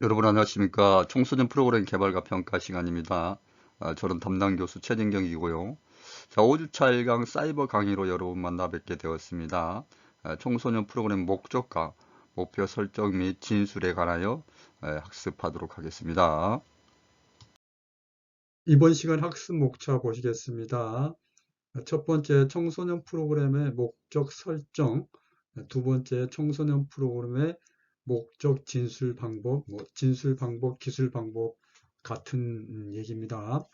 여러분 안녕하십니까. 청소년 프로그램 개발과 평가 시간입니다. 저는 담당 교수 최진경이고요. 자, 5주차 1강 사이버 강의로 여러분 만나 뵙게 되었습니다. 청소년 프로그램 목적과 목표 설정 및 진술에 관하여 학습하도록 하겠습니다. 이번 시간 학습 목차 보시겠습니다. 첫 번째 청소년 프로그램의 목적 설정, 두 번째 청소년 프로그램의 목적 진술 방법, 진술 방법, 기술 방법 같은 얘기입니다.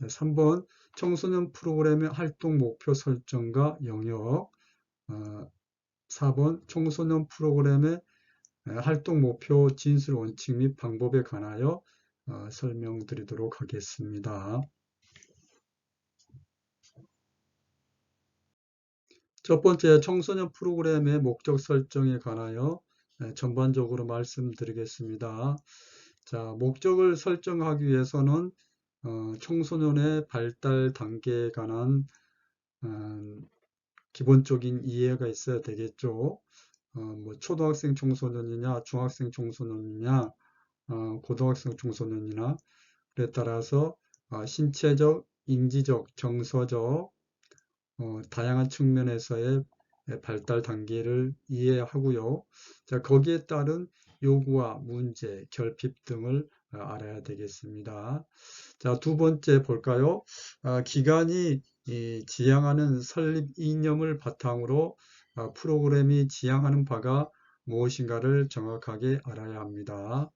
3번 청소년 프로그램의 활동 목표 설정과 영역, 4번 청소년 프로그램의 활동 목표 진술 원칙 및 방법에 관하여 설명드리도록 하겠습니다. 첫 번째 청소년 프로그램의 목적 설정에 관하여 전반적으로 말씀드리겠습니다. 자, 목적을 설정하기 위해서는 청소년의 발달 단계에 관한 기본적인 이해가 있어야 되겠죠. 초등학생 청소년이냐, 중학생 청소년이냐, 고등학생 청소년이나 그에 따라서 신체적, 인지적, 정서적 다양한 측면에서의 발달 단계를 이해하고요. 자, 거기에 따른 요구와 문제, 결핍 등을 알아야 되겠습니다. 자, 두 번째 볼까요? 기관이 지향하는 설립 이념을 바탕으로 프로그램이 지향하는 바가 무엇인가를 정확하게 알아야 합니다.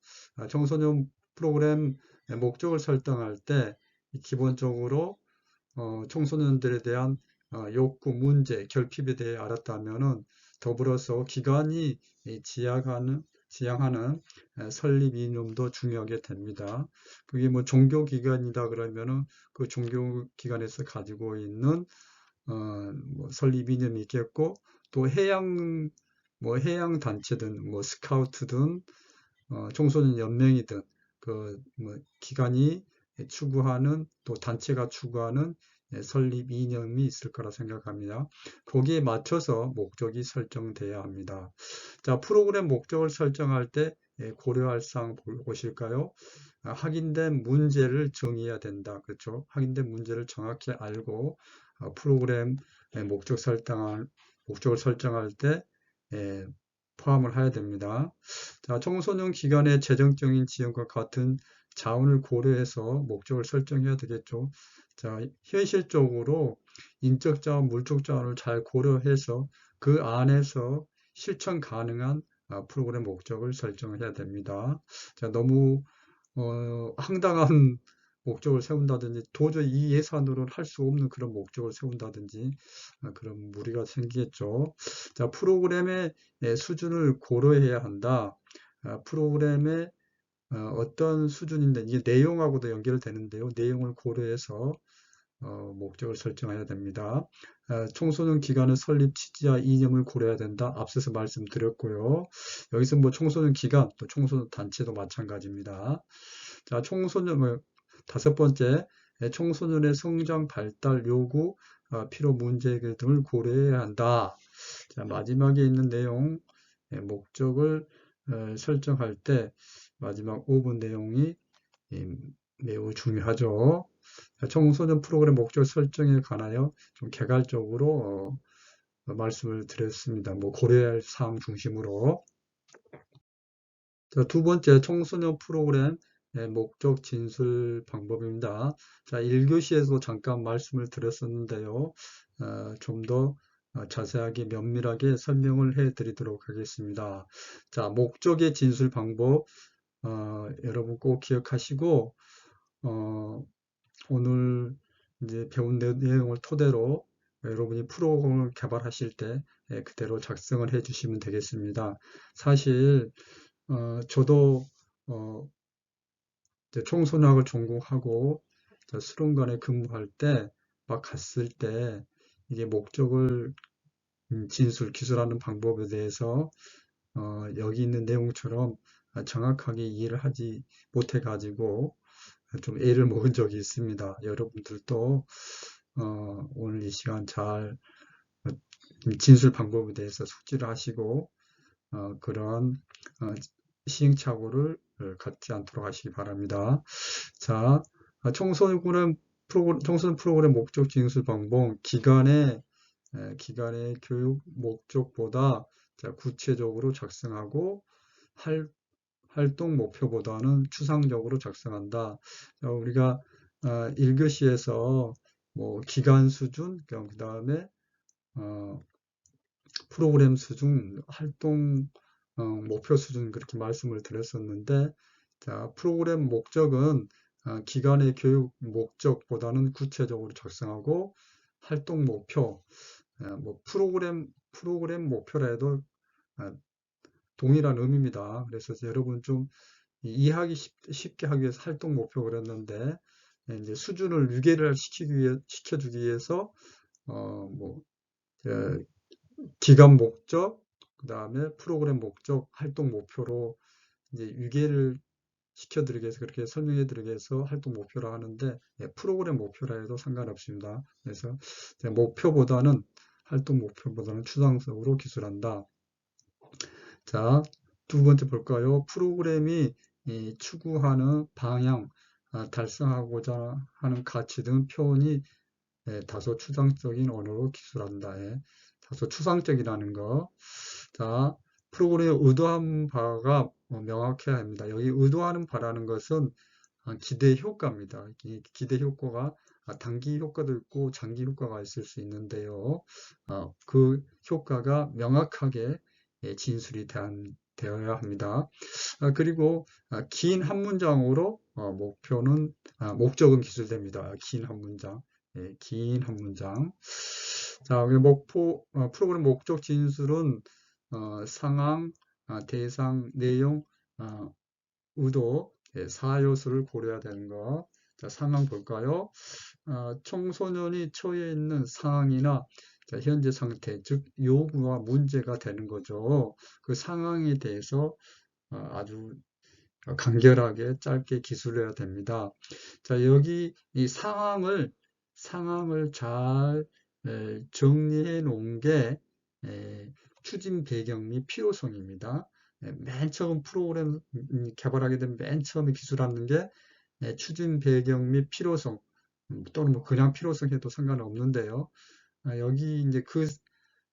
청소년 프로그램 목적을 설정할 때 기본적으로 청소년들에 대한 욕구, 문제, 결핍에 대해 알았다면은 더불어서 기관이 지향하는 설립 이념도 중요하게 됩니다. 그게 뭐 종교기관이다 그러면은 그 종교기관에서 가지고 있는 뭐 설립 이념이 있겠고 또 해양 단체든 뭐 스카우트든 청소년 연맹이든 그 뭐 기관이 추구하는 또 단체가 추구하는 설립 이념이 있을 거라 생각합니다. 거기에 맞춰서 목적이 설정돼야 합니다. 자, 프로그램 목적을 설정할 때 고려할 사항 보실까요? 확인된 문제를 정의해야 된다. 그렇죠? 확인된 문제를 정확히 알고 프로그램 목적을 설정할 때 포함을 해야 됩니다. 자, 청소년 기관의 재정적인 지원과 같은 자원을 고려해서 목적을 설정해야 되겠죠. 자, 현실적으로 인적 자원, 물적 자원을 잘 고려해서 그 안에서 실천 가능한 프로그램 목적을 설정해야 됩니다. 자, 너무 황당한 목적을 세운다든지 도저히 이 예산으로는 할 수 없는 그런 목적을 세운다든지 그런 무리가 생기겠죠. 자, 프로그램의 수준을 고려해야 한다. 프로그램의 어떤 수준인데 이게 내용하고도 연결되는데요. 내용을 고려해서 목적을 설정해야 됩니다. 청소년 기관의 설립 취지와 이념을 고려해야 된다. 앞서서 말씀드렸고요. 여기서 뭐 청소년 기관 또 청소년 단체도 마찬가지입니다. 자, 다섯 번째, 청소년의 성장 발달 요구, 필요 문제 등을 고려해야 한다. 자, 마지막에 있는 내용, 목적을 설정할 때 마지막 5분 내용이 매우 중요하죠. 청소년 프로그램 목적 설정에 관하여 좀 개괄적으로 말씀을 드렸습니다. 뭐 고려할 사항 중심으로. 자, 두 번째 청소년 프로그램 목적 진술 방법입니다. 자, 1교시에서 잠깐 말씀을 드렸었는데요. 좀 더 자세하게 면밀하게 설명을 해 드리도록 하겠습니다. 자, 목적의 진술 방법 여러분 꼭 기억하시고 오늘 이제 배운 내용을 토대로 여러분이 프로그램을 개발하실 때 그대로 작성을 해 주시면 되겠습니다. 사실 저도 어, 이제 청소년학을 전공하고 수련관에 근무할 때 막 갔을 때 이게 목적을 기술하는 방법에 대해서 여기 있는 내용처럼 정확하게 이해를 하지 못해 가지고 좀 애를 먹은 적이 있습니다. 여러분들도 오늘 이 시간 잘 진술 방법에 대해서 숙지를 하시고 그런 시행착오를 갖지 않도록 하시기 바랍니다. 자, 청소년 프로그램 목적 진술 방법, 기간의 교육 목적보다 구체적으로 작성하고 활동 목표보다는 추상적으로 작성한다. 우리가 1교시에서 뭐 기간 수준, 그 다음에 프로그램 수준, 활동 목표 수준 그렇게 말씀을 드렸었는데, 자, 프로그램 목적은 기간의 교육 목적보다는 구체적으로 작성하고 활동 목표, 뭐 프로그램 목표라 해도 동일한 의미입니다. 그래서 여러분 좀 이해하기 쉽게 하기 위해서 활동 목표 그랬는데, 이제 수준을 유계를 시켜주기 위해서 뭐 기간 목적, 그 다음에 프로그램 목적, 활동 목표로 이제 유계를 시켜드리기 위해서 그렇게 설명해드리기 위해서 활동 목표라 하는데, 프로그램 목표라 해도 상관없습니다. 그래서 활동 목표보다는 추상적으로 기술한다. 자, 두 번째 볼까요? 프로그램이 추구하는 방향, 달성하고자 하는 가치 등 표현이 다소 추상적인 언어로 기술한다. 다소 추상적이라는 거. 자, 프로그램의 의도한 바가 명확해야 합니다. 여기 의도하는 바라는 것은 기대 효과입니다. 이 기대 효과가 단기 효과도 있고 장기 효과가 있을 수 있는데요. 그 효과가 명확하게 진술이 되어야 합니다. 그리고 긴 한 문장으로 목적은 기술됩니다. 긴 한 문장. 긴 한 문장. 자, 프로그램 목적 진술은 상황, 대상, 내용, 의도, 4요소를 고려해야 되는 거. 자, 상황 볼까요? 청소년이 처해 있는 상황이나 현재 상태, 즉 요구와 문제가 되는 거죠. 그 상황에 대해서 아주 간결하게 짧게 기술해야 됩니다. 자, 여기 이 상황을 잘 정리해 놓은 게 추진 배경 및 필요성입니다. 맨 처음 프로그램 개발하게 되면 맨 처음에 기술하는 게 추진 배경 및 필요성, 또는 뭐 그냥 필요성 해도 상관없는데요. 여기 이제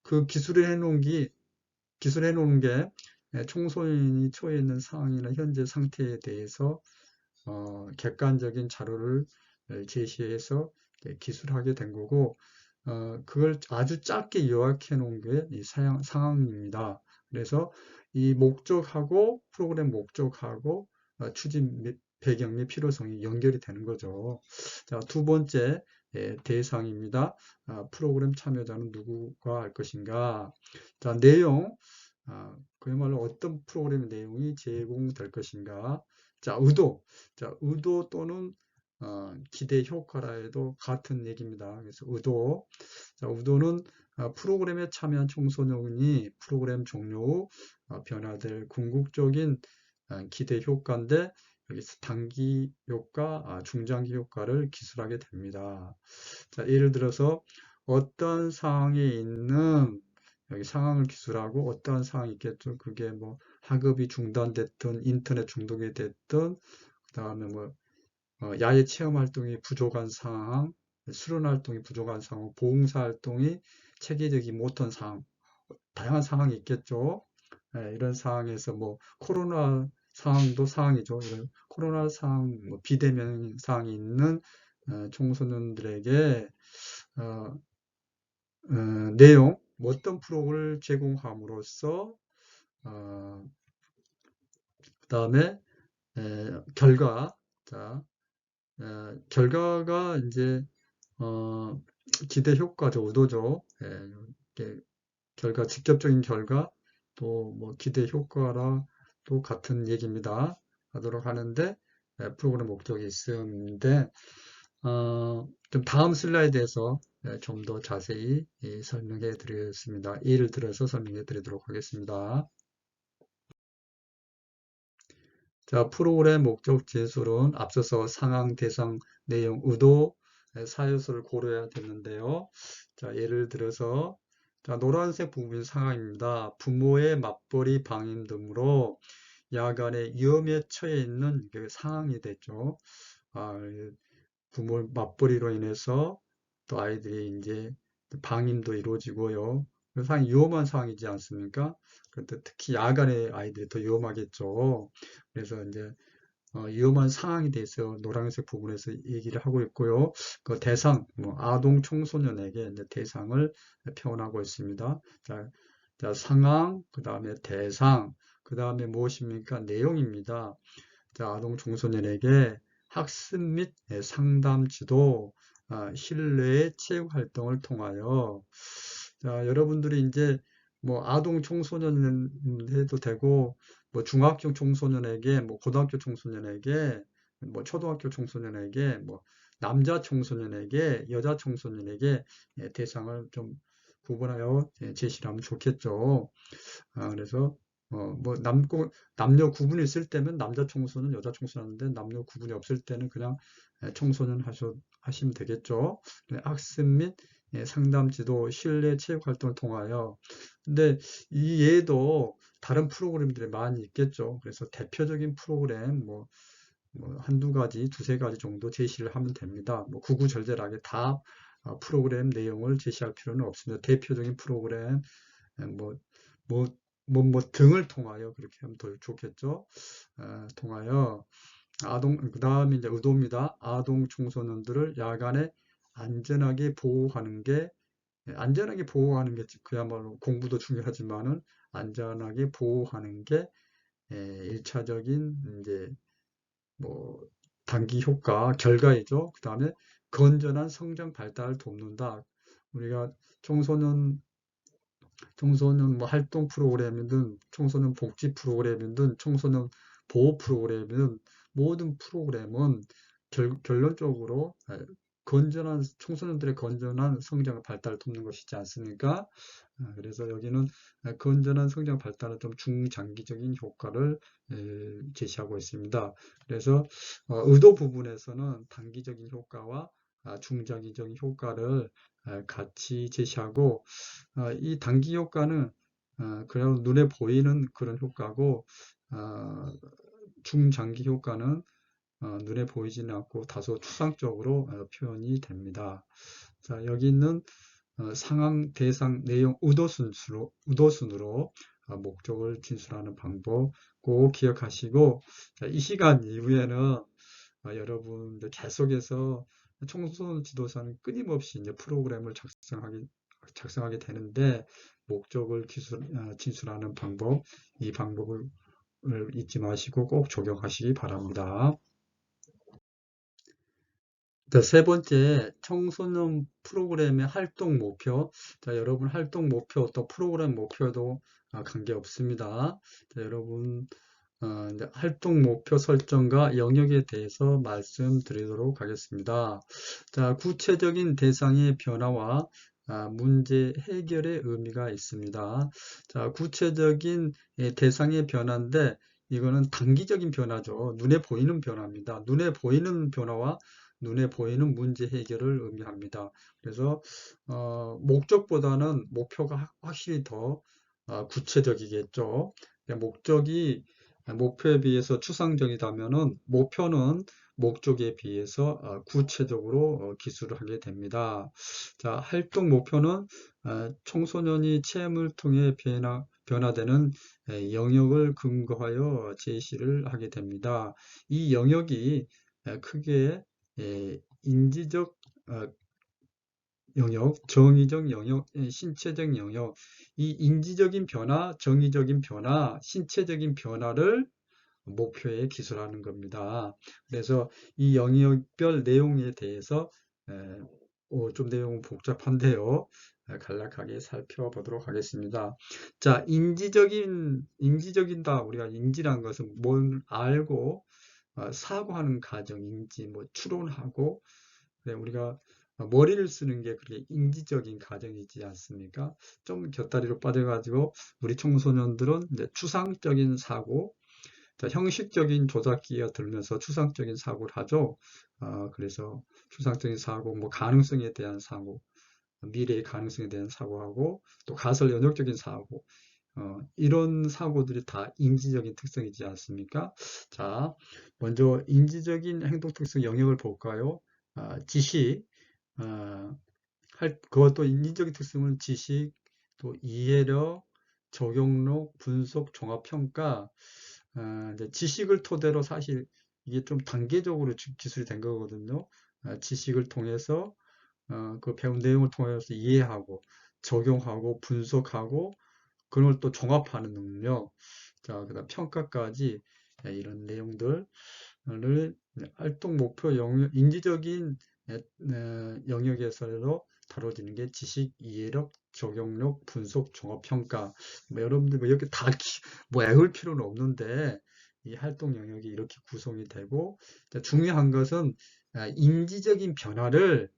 그 기술해 놓은 게 청소년이 처해 있는 상황이나 현재 상태에 대해서 객관적인 자료를 제시해서 기술하게 된 거고, 그걸 아주 짧게 요약해 놓은 게 이 상황입니다. 그래서 이 목적하고 프로그램 목적하고 추진 배경 및 필요성이 연결이 되는 거죠. 자, 두 번째 대상입니다. 프로그램 참여자는 누구가 할 것인가? 자, 내용, 그야말로 어떤 프로그램 내용이 제공될 것인가? 자, 의도 또는 기대 효과라 해도 같은 얘기입니다. 그래서 의도는 프로그램에 참여한 청소년이 프로그램 종료 후 변화될 궁극적인 기대 효과인데, 여기서 단기 효과, 중장기 효과를 기술하게 됩니다. 자, 예를 들어서 어떤 상황에 있는 여기 상황을 기술하고 어떠한 상황이 있겠죠. 그게 뭐 학업이 중단됐든 인터넷 중독이 됐든 그다음에 뭐 야외 체험 활동이 부족한 상황, 수련 활동이 부족한 상황, 봉사 활동이 체계적이 못한 상황, 다양한 상황이 있겠죠. 이런 상황에서 뭐 코로나 상황도 상황이죠. 이런 코로나 상황, 뭐 비대면 상황이 있는 청소년들에게 내용, 어떤 프로그램을 제공함으로써 그 다음에 결과, 자, 결과가 이제 기대 효과죠, 의도죠. 직접적인 결과, 또 뭐 기대 효과라 또 같은 얘기입니다. 하도록 하는데 프로그램 목적이 있는데 좀 다음 슬라이드에서 좀 더 자세히 설명해 드리겠습니다. 예를 들어서 설명해 드리도록 하겠습니다. 자, 프로그램 목적 진술은 앞서서 상황, 대상, 내용, 의도, 4요소를 고려해야 되는데요. 자, 예를 들어서 자, 노란색 부분이 상황입니다. 부모의 맞벌이 방임 등으로 야간에 위험에 처해 있는 그 상황이 됐죠. 아, 부모 맞벌이로 인해서 또 아이들이 이제 방임도 이루어지고요. 상당히 위험한 상황이지 않습니까? 그런데 특히 야간에 아이들이 더 위험하겠죠. 그래서 이제 위험한 상황에 대해서 노란색 부분에서 얘기를 하고 있고요. 그 대상, 뭐 아동 청소년에게 이제 대상을 표현하고 있습니다. 자, 상황, 그 다음에 대상, 그 다음에 무엇입니까? 내용입니다. 자, 아동 청소년에게 학습 및 상담 지도, 실내 체육 활동을 통하여, 자, 여러분들이 이제 뭐 아동 청소년 해도 되고, 뭐 중학교 청소년에게, 뭐 고등학교 청소년에게, 뭐 초등학교 청소년에게, 뭐 남자 청소년에게, 여자 청소년에게 대상을 좀 구분하여 제시를 하면 좋겠죠. 그래서 뭐 남녀 구분이 있을 때면 남자 청소년, 여자 청소년 하는데 남녀 구분이 없을 때는 그냥 청소년 하시면 되겠죠. 네, 학습 및 상담 지도, 실내 체육 활동을 통하여. 근데 이 외에도 다른 프로그램들이 많이 있겠죠. 그래서 대표적인 프로그램 뭐 한두 가지, 두세 가지 정도 제시를 하면 됩니다. 뭐 구구절절하게 다 프로그램 내용을 제시할 필요는 없습니다. 대표적인 프로그램, 뭐, 뭐, 뭐 등을 통하여 그렇게 하면 더 좋겠죠. 통하여 그 다음에 이제 의도입니다. 아동 청소년들을 야간에 안전하게 보호하는 게, 안전하게 보호하는 게 그야말로 공부도 중요하지만은 안전하게 보호하는 게 1차적인 이제 뭐 단기 효과 결과이죠. 그 다음에 건전한 성장 발달을 돕는다. 우리가 청소년 뭐 활동 프로그램이든 청소년 복지 프로그램이든 청소년 보호 프로그램이든 모든 프로그램은 결론적으로 건전한 청소년들의 건전한 성장 발달을 돕는 것이지 않습니까? 그래서 여기는 건전한 성장 발달은 좀 중장기적인 효과를 제시하고 있습니다. 그래서 의도 부분에서는 단기적인 효과와 중장기적인 효과를 같이 제시하고 이 단기 효과는 그냥 눈에 보이는 그런 효과고 중장기 효과는 눈에 보이지는 않고 다소 추상적으로 표현이 됩니다. 자, 여기 있는 상황, 대상, 내용, 의도순으로 목적을 진술하는 방법 꼭 기억하시고 자, 이 시간 이후에는 여러분들 계속해서 청소년 지도사는 끊임없이 이제 프로그램을 작성하게 되는데 목적을 진술하는 방법, 이 방법을 잊지 마시고 꼭 적용하시기 바랍니다. 자, 세 번째, 청소년 프로그램의 활동 목표. 자, 여러분 활동 목표 또 프로그램 목표도 관계없습니다. 자, 여러분 이제 활동 목표 설정과 영역에 대해서 말씀드리도록 하겠습니다. 자, 구체적인 대상의 변화와 문제 해결의 의미가 있습니다. 자, 구체적인 대상의 변화인데 이거는 단기적인 변화죠. 눈에 보이는 변화입니다. 눈에 보이는 변화와 눈에 보이는 문제 해결을 의미합니다. 그래서 목적보다는 목표가 확실히 더 구체적이겠죠. 목표에 비해서 추상적이다면은 목표는 목적에 비해서 구체적으로 기술을 하게 됩니다. 자, 활동 목표는 청소년이 체험을 통해 변화되는 영역을 근거하여 제시를 하게 됩니다. 이 영역이 크게 인지적 영역, 정의적 영역, 신체적 영역, 이 인지적인 변화, 정의적인 변화, 신체적인 변화를 목표에 기술하는 겁니다. 그래서 이 영역별 내용에 대해서 좀 내용은 복잡한데요. 간략하게 살펴보도록 하겠습니다. 자, 인지적이다. 우리가 인지란 것은 뭘 알고 사고하는 과정, 인지, 뭐 추론하고, 우리가 머리를 쓰는 게 그렇게 인지적인 과정이지 않습니까? 좀 곁다리로 빠져가지고 우리 청소년들은 이제 추상적인 사고, 자, 형식적인 조작기가 들면서 추상적인 사고를 하죠. 그래서 추상적인 사고, 뭐 가능성에 대한 사고, 미래의 가능성에 대한 사고하고 또 가설 연역적인 사고, 이런 사고들이 다 인지적인 특성이지 않습니까? 자, 먼저 인지적인 행동 특성 영역을 볼까요? 지식, 그것도 인지적인 특성은 지식, 또 이해력, 적용력, 분석, 종합평가, 이제 지식을 토대로 사실 이게 좀 단계적으로 기술이 된 거거든요. 지식을 통해서 그 배운 내용을 통해서 이해하고 적용하고 분석하고 그걸 또 종합하는 능력, 자, 그다음 평가까지 이런 내용들을 활동 목표 영역, 인지적인 영역에서도 다뤄지는 게 지식, 이해력, 적용력, 분석, 종합 평가. 뭐 여러분들 뭐 이렇게 다 뭐 외울 필요는 없는데 이 활동 영역이 이렇게 구성이 되고 중요한 것은 인지적인 변화를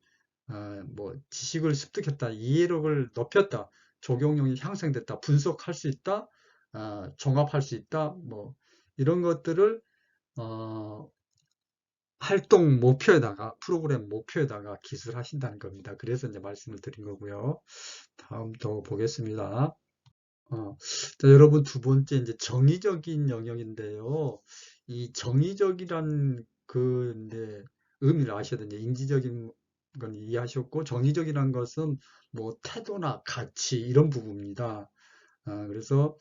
뭐 지식을 습득했다, 이해력을 높였다, 적용력이 향상됐다, 분석할 수 있다, 종합할 수 있다, 뭐 이런 것들을 어, 활동 목표에다가 프로그램 목표에다가 기술하신다는 겁니다. 그래서 이제 말씀을 드린 거고요. 다음 또 보겠습니다. 자, 여러분 두 번째 이제 정의적인 영역인데요. 이 정의적이란 그 이제 의미를 아셔야 되는데 인지적인 건 이해하셨고 정의적이란 것은 뭐 태도나 가치 이런 부분입니다. 그래서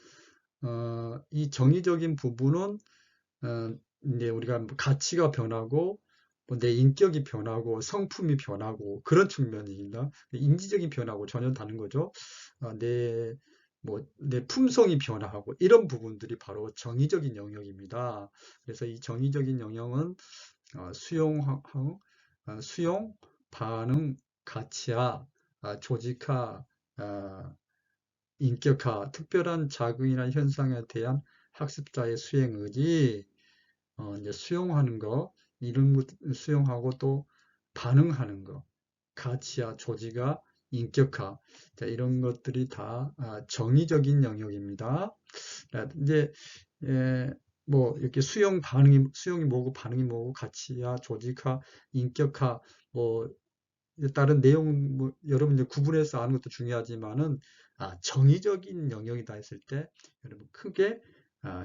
이 정의적인 부분은 이제 우리가 뭐 가치가 변하고 뭐내 인격이 변하고 성품이 변하고 그런 측면입니다. 인지적인 변화하고 전혀 다른 거죠. 내 품성이 변화하고 이런 부분들이 바로 정의적인 영역입니다. 그래서 이 정의적인 영역은 수용, 반응, 가치화, 조직화, 어, 인격화, 특별한 자극이나 현상에 대한 학습자의 수행 의지, 이제 수용하는 거, 이런 것 수용하고 또 반응하는 거, 가치와 조지가 인격화, 자, 이런 것들이 다 정의적인 영역입니다. 이제 뭐 이렇게 수용이 뭐고 반응이 뭐고 가치와 조직화, 인격화, 뭐 다른 내용 뭐 여러분 이제 구분해서 아는 것도 중요하지만은 정의적인 영역이다 했을 때 여러분 크게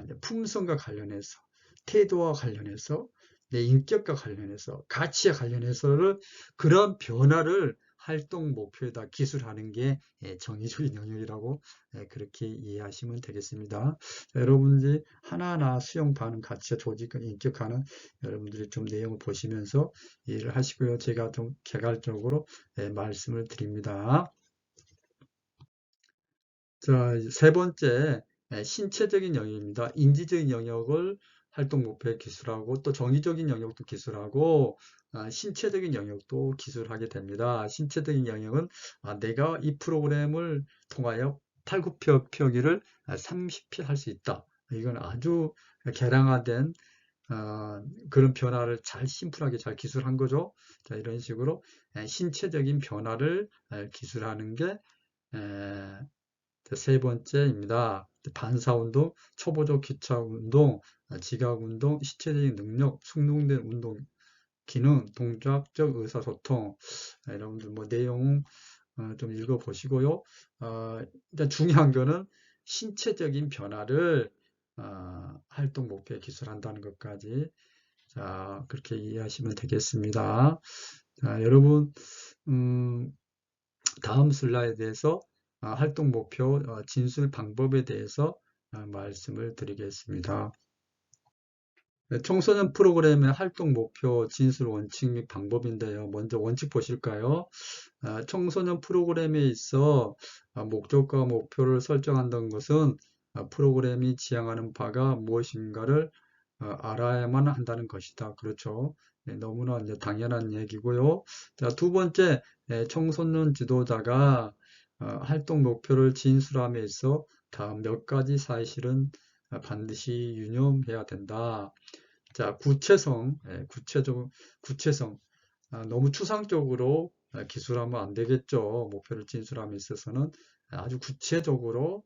이제 품성과 관련해서 태도와 관련해서 내 인격과 관련해서 가치와 관련해서를 그런 변화를 활동 목표에다 기술하는 게 정의적인 영역이라고 그렇게 이해하시면 되겠습니다. 자, 여러분들이 하나하나 수용, 반응, 가치와 조직과 인격하는 여러분들이 좀 내용을 보시면서 이해를 하시고요. 제가 좀 개괄적으로 말씀을 드립니다. 자, 세 번째, 신체적인 영역입니다. 인지적인 영역을 활동 목표에 기술하고 또 정의적인 영역도 기술하고 신체적인 영역도 기술하게 됩니다. 신체적인 영역은 내가 이 프로그램을 통하여 팔굽혀펴기를 30회 할 수 있다. 이건 아주 개량화된 그런 변화를 잘 심플하게 잘 기술한 거죠. 자, 이런 식으로 신체적인 변화를 기술하는 게 세 번째입니다. 반사운동, 초보적 기차운동, 지각운동, 신체적인 능력, 숙련된 운동 기능, 동작적 의사소통. 여러분들 뭐 내용 좀 읽어보시고요. 일단 중요한 거는 신체적인 변화를 활동 목표에 기술한다는 것까지 자 그렇게 이해하시면 되겠습니다. 자, 여러분 다음 슬라이드에서 활동 목표 진술 방법에 대해서 말씀을 드리겠습니다. 네, 청소년 프로그램의 활동 목표 진술 원칙 및 방법인데요. 먼저 원칙 보실까요? 청소년 프로그램에 있어 목적과 목표를 설정한다는 것은 프로그램이 지향하는 바가 무엇인가를 알아야만 한다는 것이다. 그렇죠. 네, 너무나 이제 당연한 얘기고요. 자, 두 번째, 청소년 지도자가 활동 목표를 진술함에 있어 다음 몇 가지 사실은 반드시 유념해야 된다. 자, 구체성. 너무 추상적으로 기술하면 안 되겠죠. 목표를 진술함에 있어서는 아주 구체적으로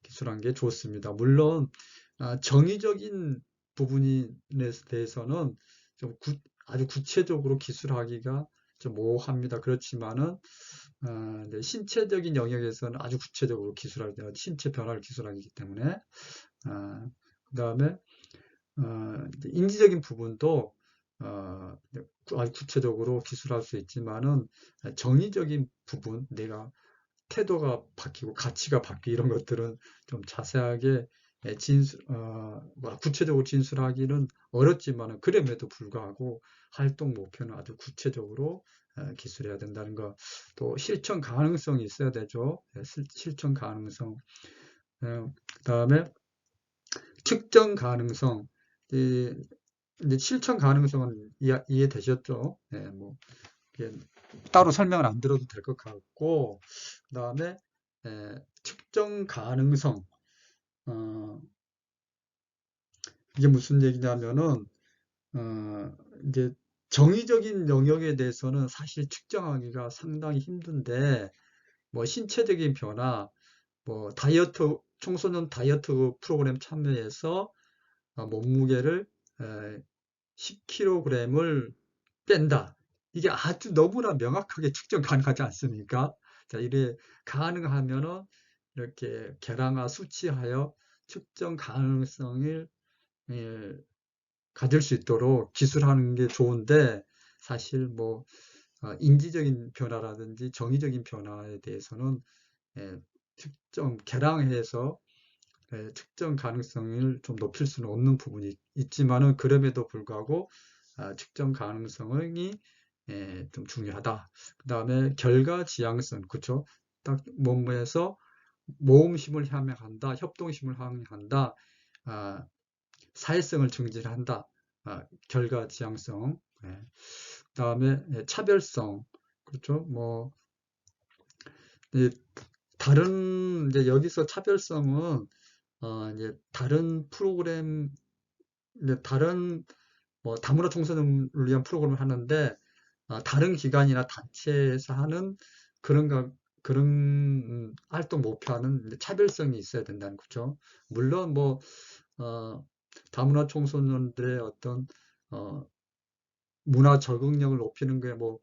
기술한 게 좋습니다. 물론 정의적인 부분에 대해서는 좀 아주 구체적으로 기술하기가 좀 모호합니다. 그렇지만은 이제 신체적인 영역에서는 아주 구체적으로 신체 변화를 기술하기 때문에, 그 다음에 이제 인지적인 부분도 아주 구체적으로 기술할 수 있지만은 정의적인 부분, 내가 태도가 바뀌고 가치가 바뀌고 이런 것들은 좀 자세하게 구체적으로 진술하기는 어렵지만은 그럼에도 불구하고 활동 목표는 아주 구체적으로 기술해야 된다는 거. 또 실천 가능성이 있어야 되죠. 실천 가능성. 그다음에 측정 가능성. 이, 이제 실천 가능성은 이해되셨죠? 네, 뭐 따로 설명을 안 들어도 될 것 같고, 그 다음에 측정 가능성. 어, 이게 무슨 얘기냐면은 이제 정의적인 영역에 대해서는 사실 측정하기가 상당히 힘든데, 뭐 신체적인 변화, 뭐 청소년 다이어트 프로그램 참여해서 몸무게를 10kg을 뺀다. 이게 아주 너무나 명확하게 측정 가능하지 않습니까? 자, 이래 가능하면은 이렇게 계량화 수치하여 측정 가능성을 예, 가질 수 있도록 기술하는 게 좋은데, 사실 뭐 인지적인 변화라든지 정의적인 변화에 대해서는 예, 계량해서 측정 가능성을 좀 높일 수는 없는 부분이 있지만은, 그럼에도 불구하고 측정 가능성이 좀 중요하다. 그 다음에 결과 지향성, 그쵸? 딱 몸에서 모음심을 함양한다, 협동심을 함양한다, 아, 사회성을 증진한다, 결과 지향성. 그 다음에 차별성, 그렇죠? 뭐 이제 여기서 차별성은 이제 다른 프로그램, 이제 다른 뭐 다문화 청소년을 위한 프로그램을 하는데 다른 기관이나 단체에서 하는 그런 활동 목표와는 이제 차별성이 있어야 된다는 거죠. 물론 뭐 다문화 청소년들의 어떤 어, 문화 적응력을 높이는 게 뭐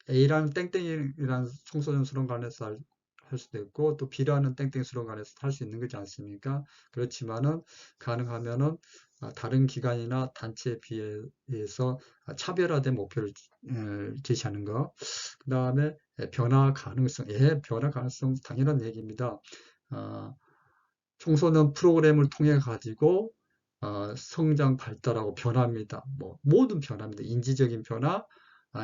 A라는 땡땡이라는 청소년 수련관에서 할 수도 있고, 또 B라는 땡땡 수련관에서 할 수 있는 거지 않습니까? 그렇지만은 가능하면은 다른 기관이나 단체에 비해서 차별화된 목표를 제시하는 거. 그 다음에 변화 가능성. 변화 가능성 당연한 얘기입니다. 청소년 프로그램을 통해 가지고 성장 발달하고 변화입니다. 뭐 모든 변화입니다. 인지적인 변화,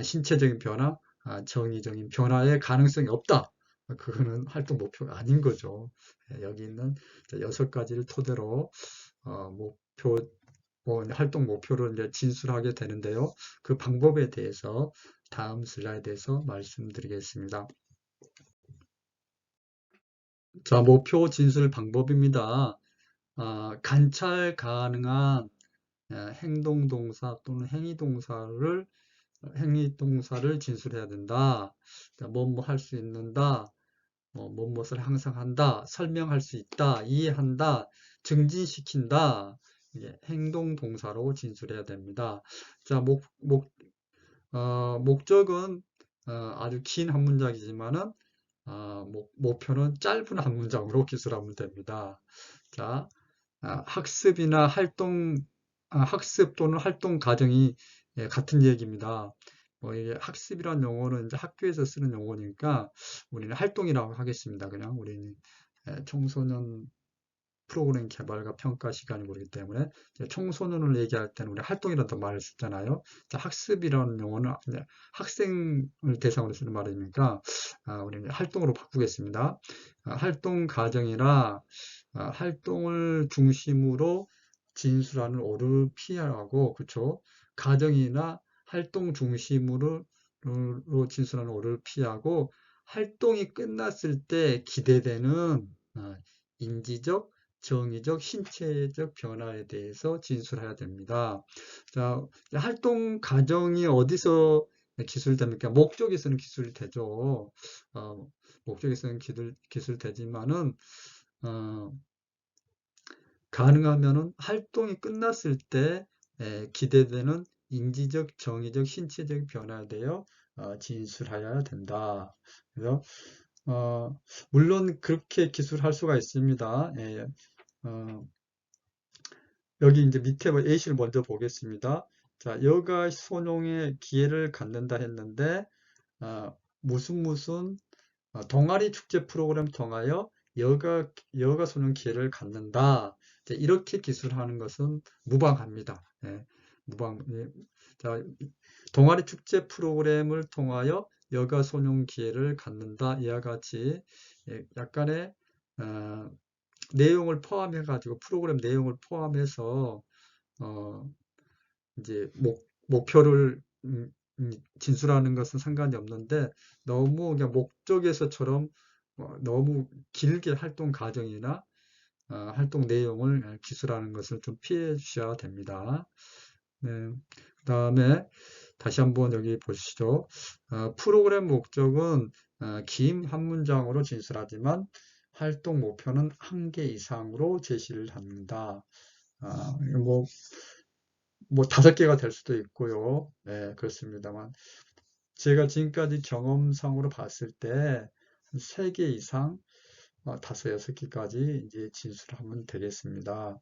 신체적인 변화, 정의적인 변화의 가능성이 없다. 그거는 활동 목표가 아닌 거죠. 여기 있는 6가지를 토대로 활동 목표를 이제 진술하게 되는데요. 그 방법에 대해서 다음 슬라이드에서 말씀드리겠습니다. 자, 목표 진술 방법입니다. 관찰 가능한 행동 동사 또는 행위 동사를 진술해야 된다. 뭐뭐 할 수 있는다. 무엇을 항상 한다. 설명할 수 있다. 이해한다. 증진시킨다. 행동 동사로 진술해야 됩니다. 자, 목적은 아주 긴 한 문장이지만은 목표는 짧은 한 문장으로 기술하면 됩니다. 자, 학습 또는 활동 과정이 같은 얘기입니다. 이게 학습이란 용어는 이제 학교에서 쓰는 용어니까 우리는 활동이라고 하겠습니다. 그냥 우리는 청소년 프로그램 개발과 평가 시간이 그렇기 때문에 청소년을 얘기할 때는 우리 활동이라는 말을 쓰잖아요. 학습이라는 용어는 학생을 대상으로 쓰는 말이니까 우리는 활동으로 바꾸겠습니다. 활동 과정이나 활동을 중심으로 진술하는 오류를 피하고, 그쵸? 가정이나 활동 중심으로 진술하는 오류를 피하고, 활동이 끝났을 때 기대되는 인지적, 정의적, 신체적 변화에 대해서 진술해야 됩니다. 자, 활동 과정이 어디서 기술됩니까? 목적에서는 기술되죠. 목적에서는 기술되지만은 가능하면은 활동이 끝났을 때 기대되는 인지적, 정의적, 신체적 변화에 대해 진술하여야 된다. 그래서 물론 그렇게 기술할 수가 있습니다. 예, 어, 여기 이제 밑에 예시를 먼저 보겠습니다. 자, 여가 소농의 기회를 갖는다 했는데 무슨 동아리 축제 프로그램 통하여 여가 소년 기회를 갖는다. 이렇게 기술하는 것은 무방합니다. 예, 예. 자, 동아리 축제 프로그램을 통하여 여가 소년 기회를 갖는다. 이와 같이 약간의 내용을 포함해 가지고 프로그램 내용을 포함해서 어, 이제 목표를 진술하는 것은 상관이 없는데 너무 그냥 목적에서처럼 너무 길게 활동 과정이나 활동 내용을 기술하는 것을 좀 피해 주셔야 됩니다. 네. 그 다음에 다시 한번 여기 보시죠. 프로그램 목적은 긴 한 문장으로 진술하지만 활동 목표는 한 개 이상으로 제시를 합니다. 뭐 5개가 될 수도 있고요. 네, 그렇습니다만 제가 지금까지 경험상으로 봤을 때 3개 이상 5, 6개까지 이제 진술하면 되겠습니다.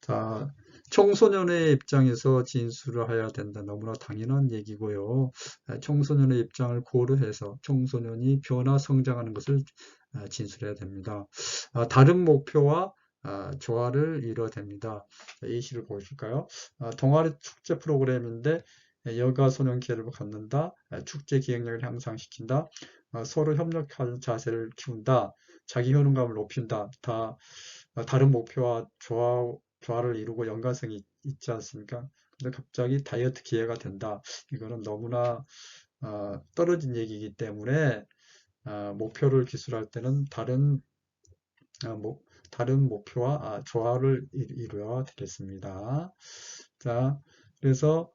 자, 청소년의 입장에서 진술을 해야 된다. 너무나 당연한 얘기고요. 청소년의 입장을 고려해서 청소년이 변화 성장하는 것을 진술해야 됩니다. 다른 목표와 조화를 이뤄야 됩니다. 예시를 보실까요? 동아리 축제 프로그램인데 여가 소년 기회를 갖는다. 축제 기획력을 향상시킨다. 서로 협력하는 자세를 키운다. 자기 효능감을 높인다. 다른 목표와 조화를 이루고 연관성이 있지 않습니까? 근데 갑자기 다이어트 기회가 된다. 이거는 너무나 떨어진 얘기이기 때문에 목표를 기술할 때는 다른 목표와 조화를 이루어야 되겠습니다. 자, 그래서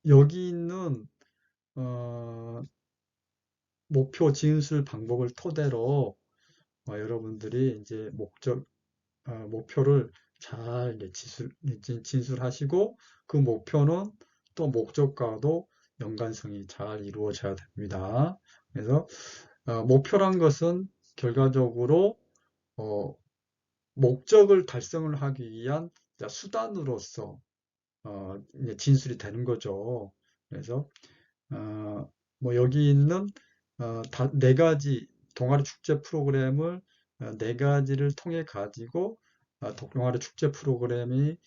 여기 있는 목표 진술 방법을 토대로 여러분들이 이제 목표를 잘 진술하시고 그 목표는 또 목적과도 연관성이 잘 이루어져야 됩니다. 그래서 목표란 것은 결과적으로 목적을 달성을 하기 위한 수단으로서 진술이 되는 거죠. 그래서 뭐 여기 있는 4가지 동아리 축제 프로그램을 4가지를 통해 가지고 동아리 축제 프로그램이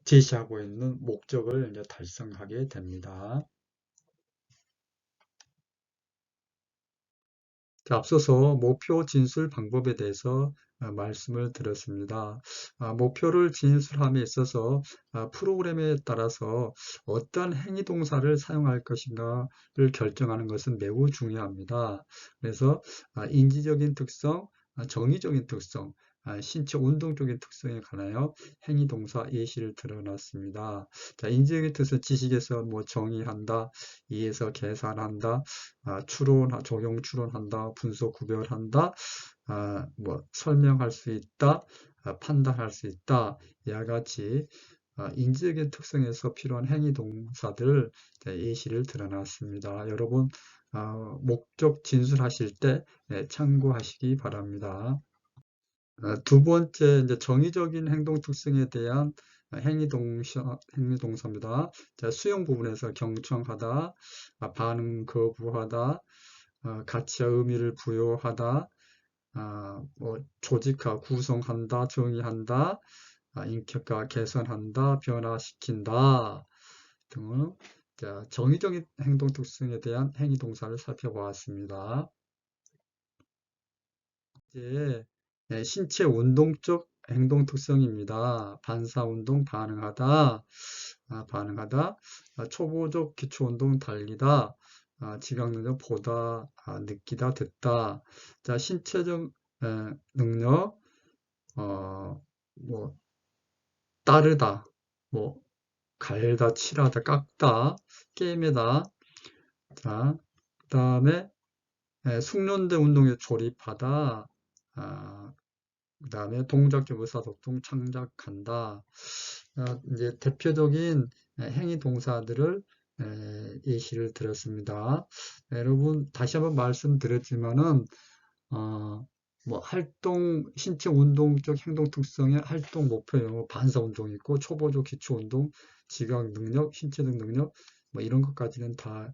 제시하고 있는 목적을 이제 달성하게 됩니다. 자, 앞서서 목표 진술 방법에 대해서 말씀을 드렸습니다. 목표를 진술함에 있어서 프로그램에 따라서 어떤 행위 동사를 사용할 것인가를 결정하는 것은 매우 중요합니다. 그래서 인지적인 특성, 정의적인 특성, 신체 운동적인 특성에 관하여 행위 동사 예시를 드러놨습니다. 자, 인지적인 특성 지식에서 뭐 정의한다, 이해서 계산한다, 적용 추론한다, 분석 구별한다, 뭐 설명할 수 있다, 판단할 수 있다. 이와 같이 인지적인 특성에서 필요한 행위 동사들 예시를 드러놨습니다. 여러분 목적 진술하실 때 참고하시기 바랍니다. 두 번째 이제 정의적인 행동 특성에 대한 행위 동사입니다. 자, 수용 부분에서 경청하다, 반응 거부하다, 가치와 의미를 부여하다, 뭐 조직화, 구성한다, 정의한다, 인격화, 개선한다, 변화시킨다 등을 정의적인 행동 특성에 대한 행위 동사를 살펴보았습니다. 이제 신체 운동적 행동 특성입니다. 반사운동 반응하다, 초보적 기초운동 달리다, 지각능력 보다, 느끼다 듣다. 자, 신체적 능력 뭐 따르다, 뭐 갈다, 칠하다, 깎다, 게임에다. 자, 그 다음에 숙련된 운동에 조립하다, 그 다음에 동작적 의사소통 창작한다. 이제 대표적인 행위 동사들을 예시를 들었습니다. 여러분 다시 한번 말씀드렸지만은 뭐 활동 신체 운동적 행동 특성의 활동 목표요 반사 운동이 있고 초보적 기초 운동, 지각 능력, 신체적 능력 뭐 이런 것까지는 다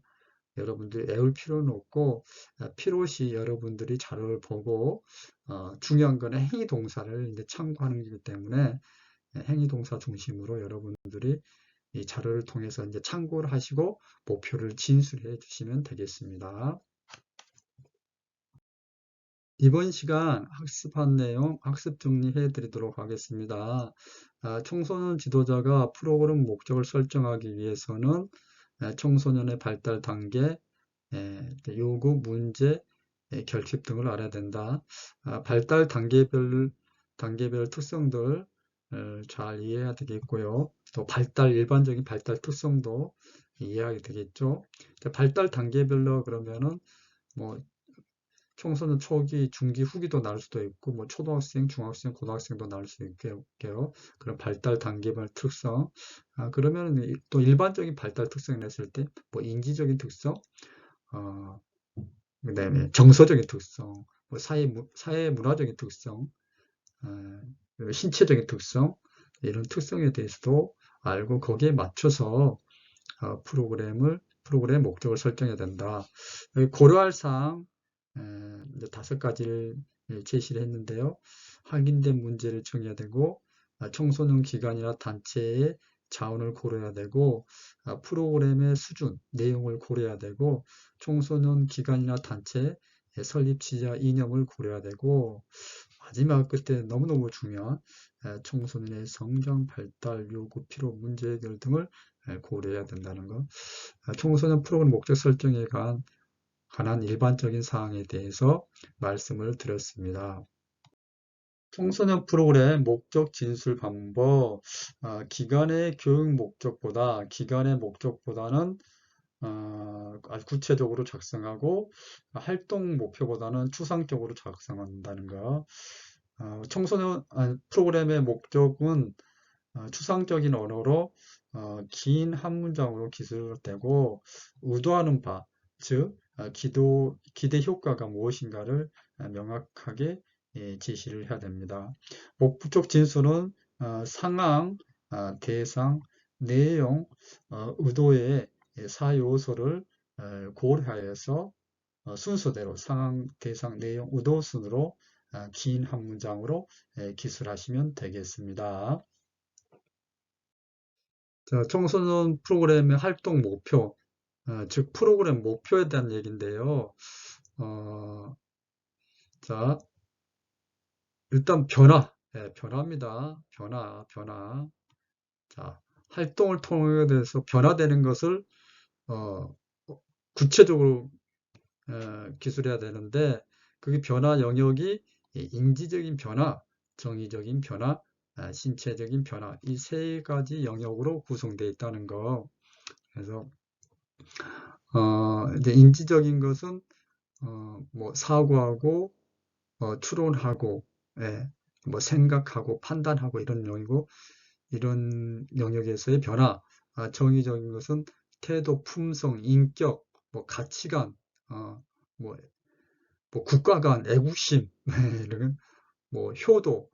여러분들이 외울 필요는 없고 필요시 여러분들이 자료를 보고 중요한 거는 행위 동사를 이제 참고하는 거기 때문에 행위 동사 중심으로 여러분들이 이 자료를 통해서 이제 참고를 하시고 목표를 진술해 주시면 되겠습니다. 이번 시간 학습한 내용 학습 정리해 드리도록 하겠습니다. 청소년 지도자가 프로그램 목적을 설정하기 위해서는 청소년의 발달 단계, 요구, 문제, 결핍 등을 알아야 된다. 발달 단계별 특성들 잘 이해해야 되겠고요. 또 일반적인 발달 특성도 이해하게 되겠죠. 발달 단계별로 그러면은 뭐 청소년 초기, 중기, 후기도 나올 수도 있고, 뭐 초등학생, 중학생, 고등학생도 나올 수 있게요. 그런 발달 단계별 특성. 그러면 또 일반적인 발달 특성을 냈을 때, 뭐 인지적인 특성, 그다음에 정서적인 특성, 뭐 사회 문화적인 특성, 그리고 신체적인 특성, 이런 특성에 대해서도 알고 거기에 맞춰서 프로그램 목적을 설정해야 된다. 고려할 사항 이제 5가지를 제시를 했는데요. 확인된 문제를 정해야 되고 청소년 기관이나 단체의 자원을 고려해야 되고 프로그램의 수준, 내용을 고려해야 되고 청소년 기관이나 단체의 설립 취지와 이념을 고려해야 되고 마지막 끝에 너무너무 중요한 청소년의 성장, 발달, 요구, 필요, 문제 해결 등을 고려해야 된다는 것. 청소년 프로그램 목적 설정에 관한 일반적인 사항에 대해서 말씀을 드렸습니다. 청소년 프로그램 목적 진술 방법, 기관의 목적보다는 아주 구체적으로 작성하고 활동 목표보다는 추상적으로 작성한다는 거. 청소년 프로그램의 목적은 추상적인 언어로 긴 한 문장으로 기술되고 의도하는 바, 즉 기대 효과가 무엇인가를 명확하게 제시를 해야 됩니다. 목적 진술은 상황, 대상, 내용, 의도의 4요소를 고려하여서 순서대로 상황, 대상, 내용, 의도 순으로 긴 한 문장으로 기술하시면 되겠습니다. 자, 청소년 프로그램의 활동 목표, 즉 프로그램 목표에 대한 얘기인데요. 자, 일단 변화입니다. 변화. 자, 활동을 통해서 변화되는 것을 구체적으로 기술해야 되는데 그게 변화 영역이 인지적인 변화, 정의적인 변화, 신체적인 변화 이 3가지 영역으로 구성되어 있다는 거. 그래서 이제 인지적인 것은 뭐 사고하고 추론하고 뭐 생각하고 판단하고 이런 영역이고 이런 영역에서의 변화. 정의적인 것은 태도, 품성, 인격, 뭐 가치관, 뭐, 뭐 국가관, 애국심, 이런 뭐 효도,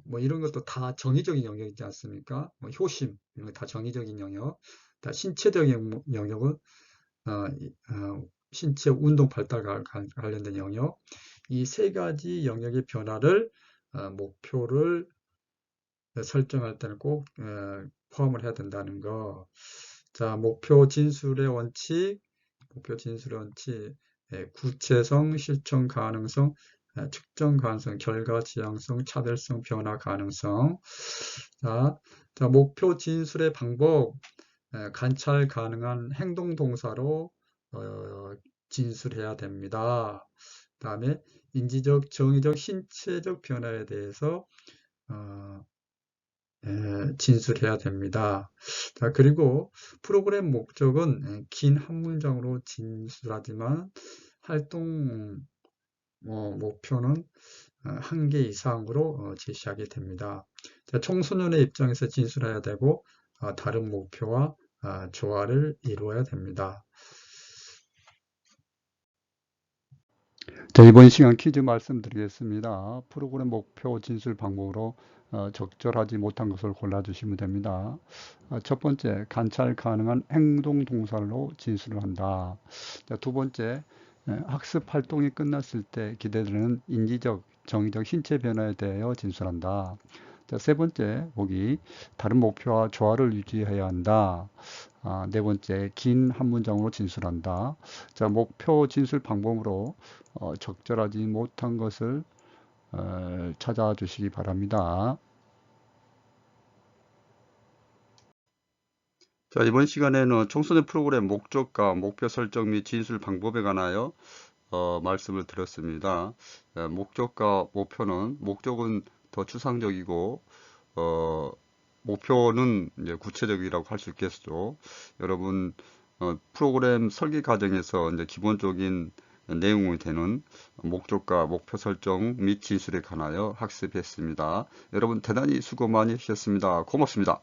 뭐 이런 것도 다 정의적인 영역이지 않습니까? 뭐 효심 이런 거 다 정의적인 영역. 다 신체적인 영역은 신체 운동 발달과 관련된 영역. 이 3가지 영역의 변화를 목표를 설정할 때는 꼭 포함을 해야 된다는 거. 자, 목표 진술의 원칙, 구체성, 실천 가능성, 측정 가능성, 결과 지향성, 차별성, 변화 가능성. 자, 목표 진술의 방법, 관찰 가능한 행동 동사로 진술해야 됩니다. 다음에 인지적, 정의적, 신체적 변화에 대해서 진술해야 됩니다. 자, 그리고 프로그램 목적은 긴 한 문장으로 진술하지만 활동 목표는 1개 이상으로 제시하게 됩니다. 자, 청소년의 입장에서 진술해야 되고 다른 목표와 조화를 이루어야 됩니다. 자, 이번 시간 퀴즈 말씀드리겠습니다. 프로그램 목표 진술 방법으로 적절하지 못한 것을 골라주시면 됩니다. 첫 번째, 관찰 가능한 행동 동사로 진술을 한다. 자, 두 번째, 학습 활동이 끝났을 때 기대되는 인지적, 정의적 신체 변화에 대하여 진술한다. 자, 세 번째, 보기, 다른 목표와 조화를 유지해야 한다. 네 번째, 긴 한 문장으로 진술한다. 자, 목표 진술 방법으로 적절하지 못한 것을 찾아주시기 바랍니다. 자, 이번 시간에는 청소년 프로그램 목적과 목표 설정 및 진술 방법에 관하여 말씀을 드렸습니다. 목적과 목표는, 목적은 더 추상적이고 목표는 이제 구체적이라고 할 수 있겠죠. 여러분 프로그램 설계 과정에서 이제 기본적인 내용이 되는 목적과 목표 설정 및 진술에 관하여 학습했습니다. 여러분 대단히 수고 많이 하셨습니다. 고맙습니다.